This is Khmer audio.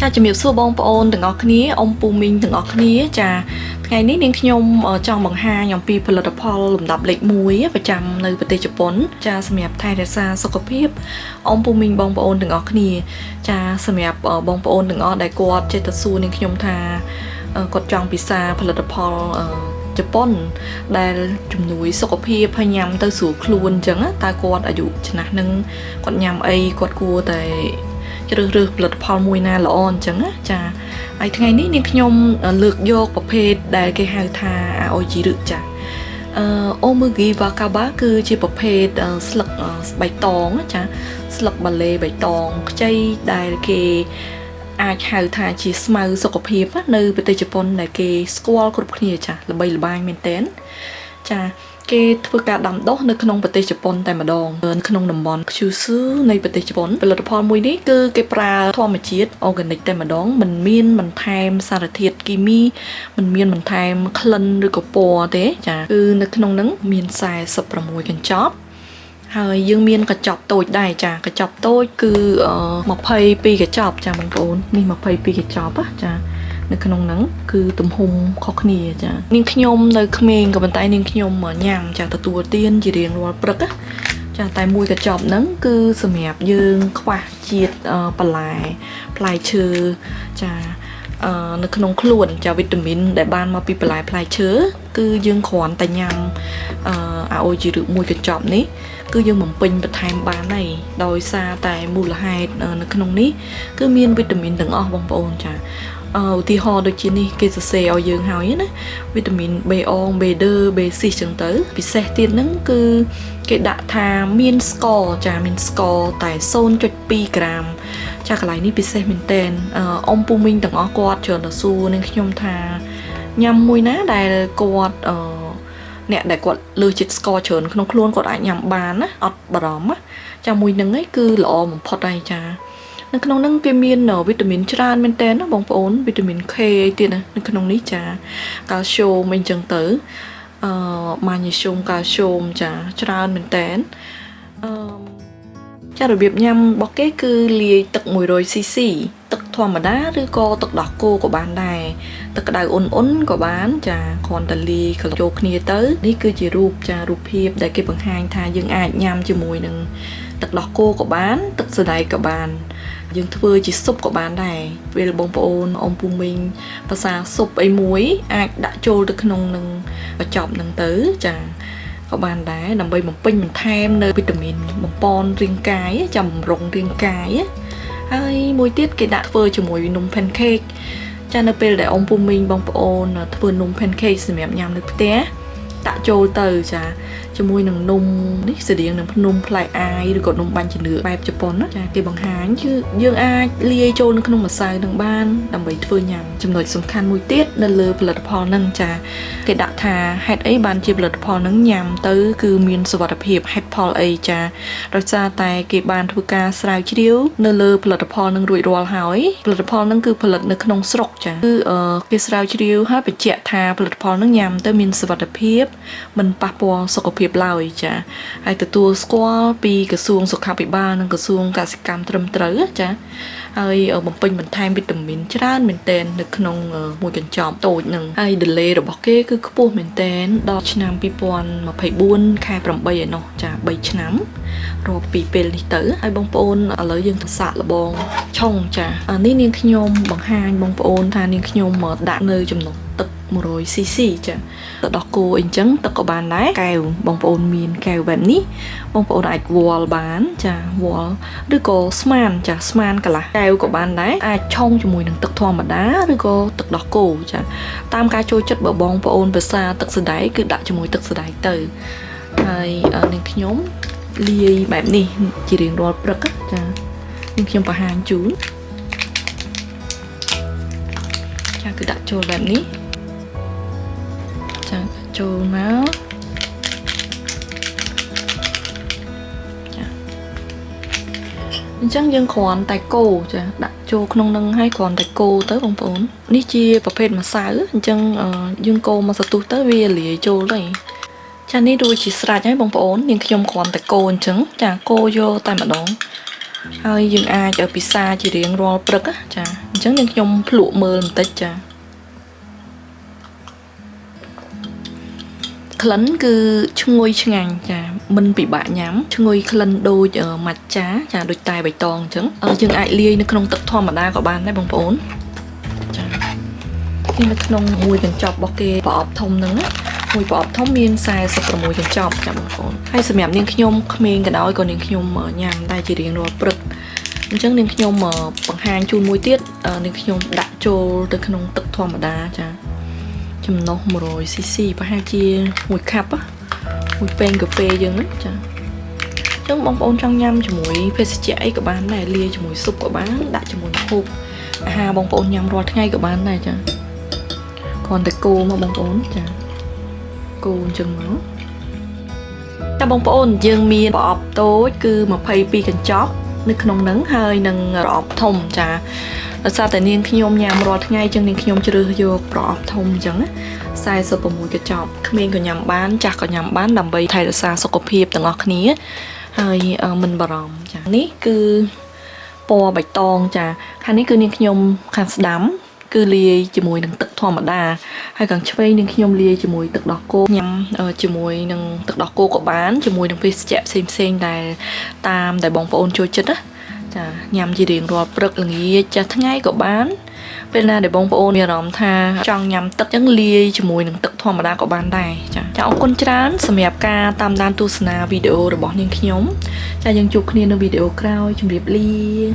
cha chấm yếu xua bông bồn từng ngọc ní ông pu minh từng ngọc ní cha ngày ní nên nhom ở trong bằng hai nhom piផលិតផលលំដាប់លេខ1ប្រចាំនៅប្រទេសជប៉ុនចាសម្រាប់ថែរក្សាសុខភាពông pu minh បងប្អូនទាំងអស់គ្នាចាសម្រាប់បងប្អូនទាំងអស់ដែលគាត់ចេះតែសួរនាងខ្ញុំថាគាត់ចង់ពិសាផលិតផលជប៉ុនដែលជំនួយសុខភាពហើយញ៉ាំទៅស្រួលខ្លួនអញ្ចឹងតើគាត់អាយុឆ្នាំហ្នឹងគាត់ញ៉ាំអីគាត់គួរតែជ្រើសរើសផលិតផលមួយណាល្អអញ្ចឹងណាចាហើយថ្ងៃនេះនាងខ្ញុំលើកយកប្រភេទដែលគេហៅថាអាអូជីរឹចាអូមឺហ្គីវ៉ាកាបាគឺជាប្រភេទស្លឹកបៃតងចាស្លឹកបាឡេបៃតងខ្ចីដែលគេអាចហៅថាជាស្មៅសុខភាពនៅប្រទេសជប៉ុនដែលគេស្គាល់គ្រប់គ្នាចាល្បីល្បាញមែនទែនចាគេធ្វើការដាំដុះនៅក្នុងប្រទេសជប៉ុនតែម្ដងក្នុងតំបន់ខ្ជូស៊ឺនៃប្រទេសជប៉ុនផលិតផលមួយនេះគឺគេប្រើធម្មជាតិ organic តែម្ដងមិនមានបន្ថែមសារធាតុគីមីមិនមានបន្ថែមក្លិនឬក៏ពណ៌ទេចាគឺនៅក្នុងហ្នឹងមាន46កញ្ចប់ហើយយើងមានកញ្ចប់តូចដែរចាកញ្ចប់តូចគឺ22កញ្ចប់ចាបងប្អូននេះ22កញ្ចប់ចានៅក្នុងហ្នឹងគឺទំហំខុសគ្នាចានាងខ្ញុំនៅក្មេងក៏ប៉ុន្តែនាងខ្ញុំញ៉ាំចាទទួលទានជារៀងរាល់ព្រឹកចាតែមួយកញ្ចប់ហ្នឹងគឺសម្រាប់យើងខ្វះជាតិបន្លែផ្លែឈើចានៅក្នុងខ្លួនចាវីតាមីនដែលបានមកពីបន្លែផ្លែឈើគឺយើងគ្រាន់តែញ៉ាំអាអូជីរឹមួយកញ្ចប់នេះគឺយើងបំពេញបន្ថែមបានហើយដោយសារតែមូលហេតុនៅក្នុងនេះគឺមានវីតាមីនទាំងអស់បងប្អូនចាឧទាហរណ៍ដូចជានេះគេសរសេរឲ្យយើងហើយណាវីតាមីន B អង B2 B6 ចឹងទៅពិសេសទៀតហ្នឹងគឺគេដាក់ថាមានស្ករចាមានស្ករតែ 0.2 ក្រាមចាកន្លែងនេះពិសេសមែនតើអ៊ំពូមីងទាំងអស់គាត់ច្រើនតែសួរនឹងខ្ញុំថាញ៉ាំមួយណាដែលគាត់អ្នកដែលគាត់លើសជាតិស្ករច្រើនក្នុងខ្លួនគាត់អាចញ៉ាំបានណាអត់បារម្ភចាមួយហ្នឹងឯងគឺល្អបំផុតហើយចានៅក្នុងហ្នឹងគេមានវីតាមីនច្រើនមែនតើណាបងប្អូនវីតាមីន K ទៀតណានៅក្នុងនេះចាកាល់ស្យូមអីចឹងទៅម៉ាញ៉េស្យូមកាល់ស្យូមចាច្រើនមែនតើចារបៀបញ៉ាំរបស់គេគឺលាយទឹក 100cc ទឹកធម្មតាឬក៏ទឹកដោះគោក៏បានដែរទឹកក្តៅអ៊ុនៗក៏បានចាគ្រាន់តែលាយកចូលគ្នាទៅនេះគឺជារូបភាពដែលគេបង្ហាញថាយើងអាចញ៉ាំជាមួយនឹងទឹកដោះគោក៏បានទឹកសណ្តែកក៏បានយើងធ្វើជាស៊ុបក៏បានដែរពេលបងប្អូនអ៊ំពូមីងភាសាស៊ុបអីមួយអាចដាក់ចូលទៅក្នុងនឹងកញ្ចប់ហ្នឹងទៅចាក៏បានដែរដើម្បីបំពេញបន្ថែមនៅវីតាមីនបំពន់រាងកាយចាំបំរុងរាងកាយហើយមួយទៀតគេដាក់ធ្វើជាមួយនំ pancake ចានៅពេលដែលអ៊ំពូមីងបងប្អូនធ្វើនំ pancake សម្រាប់ញ៉ាំនៅផ្ទះដាក់ចូលទៅចាជាមួយនឹងនំនេះស្តៀងនឹងនំផ្លែអាយឬក៏នំបាញ់ជំនឿបែបជប៉ុនណាចាគេបង្ហាញគឺយើងអាចលាយចូលនៅក្នុងម្សៅនឹងបានដើម្បីធ្វើញ៉ាំចំណុចសំខាន់មួយទៀតនៅលើផលិតផលហ្នឹងចាគេដាក់ថាហេតុអីបានជាផលិតផលហ្នឹងញ៉ាំទៅគឺមានសុវត្ថិភាពហេតុផលអីចាដោយសារតែគេបានធ្វើការស្រាវជ្រាវនៅលើផលិតផលហ្នឹងរួចរាល់ហើយផលិតផលហ្នឹងគឺផលិតនៅក្នុងស្រុកចាគឺគេស្រាវជ្រាវហើយបញ្ជាក់ថាផលិតផលហ្នឹងញ៉ាំទៅមានសុវត្ថិភាពមិនប៉ះពាល់សុខភាពឡើយចាហើយទទួលស្គាល់ពីក្រសួងសុខាភិបាលនិងក្រសួងកសិកម្មត្រឹមត្រូវចាហើយបំពេញបន្ថែមវីតាមីនច្រើនមែនទែននៅក្នុងមួយកញ្ចប់តូចហ្នឹងហើយ delay របស់គេគឺខ្ពស់មែនទែនដល់ឆ្នាំ2024ខែ8ឯណោះចា3ឆ្នាំរាប់ពីពេលនេះទៅហើយបងប្អូនឥឡូវយើងទៅសាកល្បងឆុងចានេះនាងខ្ញុំបង្ហាញបងប្អូនថានាងខ្ញុំដាក់នៅចំណុចទឹក 100cc ចាទឹកដោះគោអីចឹងទឹកក៏បានដែរកែវបងប្អូនមានកែវបែបនេះបងប្អូនអាចវល់បានចាវល់ឬក៏ស្មានចាស្មានកន្លះកែវក៏បានដែរអាចឆុងជាមួយនឹងទឹកធម្មតាឬក៏ទឹកដោះគោចាតាមការចូលចិត្តរបស់បងប្អូនភាសាទឹកសណ្តែកគឺដាក់ជាមួយទឹកសណ្តែកទៅហើយនាងខ្ញុំលាយបែបនេះជារៀងរាល់ព្រឹកចានាងខ្ញុំបង្ហាញជូនចាគឺដាក់ចូលបែបនេះចាចូលមកចាអញ្ចឹងយើងគ្រាន់តែកូរចាដាក់ចូលក្នុងនឹងហើយគ្រាន់តែកូរទៅបងប្អូននេះជាប្រភេទម្សៅអញ្ចឹងយើងកូរមកសន្ទុះទៅវាលាយចូលទៅចានេះរួចជាស្រេចហើយបងប្អូននាងខ្ញុំគ្រាន់តែកូរអញ្ចឹងចាកូរយកតែម្ដងហើយយើងអាចពិសាជារៀងរាល់ព្រឹកចា chẳng nên nhom lụa mờ làm tết cha khấn cứ ngôi ngàn cha mình bị bạ nhám ngôi khấn đôi ở mặt trá cha đôi tai bày tòng chẳng chừng ai lia nó không tật thò mà đa của bạn đấy bông bồn khi nó không mùi cần chọc bọc kê bỏ thông nứng mùi bỏ thông miên sai sập vào mùi cần chọc cha bông bồn hay sầm nhảm nên nhom miên cái đó còn nên nhom ở nhảm tay chỉ riêng rồi bực chẳng nên nhom mà bằng hàng chun mùi tiết nên nhom đặt trô từ không tật thò mà đa cha chấm nó một rồi xì và hai chia mùi khắp á mùi pen cà phê dừng á chả chẳng bông bông trong nhâm cho mùi phê xì chạy của bạn này lia cho mùi súp của bạn đã cho mùi hộp bông bông nhâm rồi ngay của bạn này chả còn tại cô mà bông bông chả cô chừng nó ta bông bông dừng miên bọp tối cứ mà pay pi cần chóp nước nóng nắng hơi nâng rọp thông chả sao tại niên khi nhôm nhằm rồi ngay chân niên khi nhôm chưa vô bỏ thông chẳng á sai sơ bộ mùi cái chọc miên còn nhằm bán chặt còn nhằm bán làm bầy thay là sao sọc hiệp từng ngọt ní hơi mình bà ròm chả ní cứ po bạch tong chả khăn ní cứ niên khi nhôm khăn đám cứ lia chỉ mùi đừng tực thò mà đà hay càng chơi niên khi nhôm lia chỉ mùi tực đỏ cô nhằm chỉ mùi đừng tực đỏ cô của bán chỉ mùi đừng phê chẹp xem đài tam đài bóng ôn trôi chết á nhằm gì điện rồi bật là nghĩ cho ngay của bán bên là để bông bông nhà rộng tha trong nhằm tất chân lia cho mùi nâng tất thua mà đa của bán này chào ông con trán xem đẹp ca tam đan tu sna video rồi bỏ những nhóm cho dân chụp nên video cao chuẩn bị lia